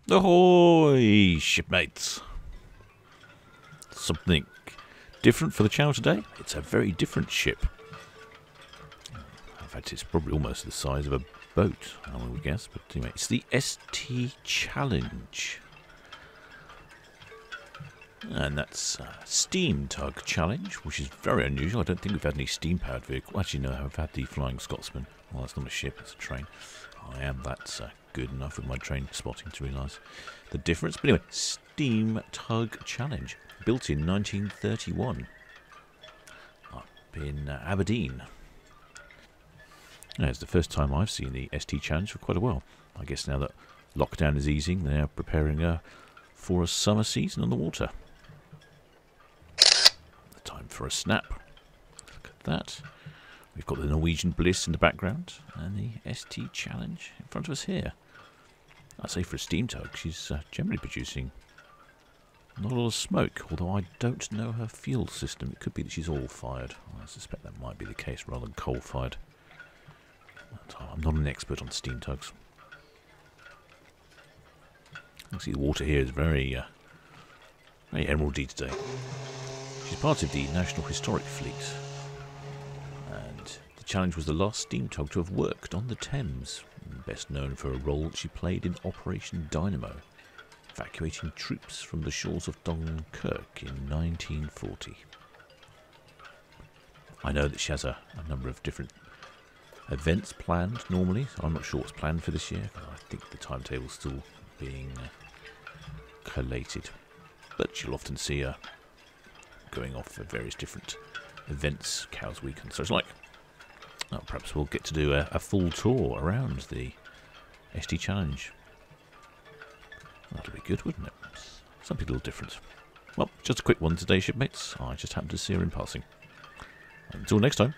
Ahoy, shipmates! Something different for the channel today. It's a very different ship. In fact, it's probably almost the size of a boat, I would guess. But anyway, it's the ST Challenge. And that's Steam Tug Challenge, which is very unusual. I don't think we've had any steam-powered vehicle. Actually, no, I've had the Flying Scotsman. Well, that's not a ship, it's a train. I am that good enough with my train spotting to realise the difference. But anyway, Steam Tug Challenge, built in 1931 up in Aberdeen. Now, it's the first time I've seen the ST Challenge for quite a while. I guess now that lockdown is easing, they're preparing for a summer season on the water. Time for a snap. Look at that. We've got the Norwegian Bliss in the background and the ST Challenge in front of us here. I'd say for a steam tug, she's generally producing not a lot of smoke, although I don't know her fuel system. It could be that she's oil-fired. I suspect that might be the case rather than coal-fired. I'm not an expert on steam tugs. You can see the water here is very emeraldy today. She's part of the National Historic Fleet, and the Challenge was the last steam tug to have worked on the Thames, best known for a role she played in Operation Dynamo, evacuating troops from the shores of Dunkirk in 1940. I know that she has a number of different events planned normally, so I'm not sure what's planned for this year. I think the timetable's still being collated, but you'll often see her going off for various different events, Cows Week and such like. Well, perhaps we'll get to do a full tour around the ST Challenge. That'll be good, wouldn't it? Something a little different. Well, just a quick one today, shipmates. I just happened to see her in passing. Until next time.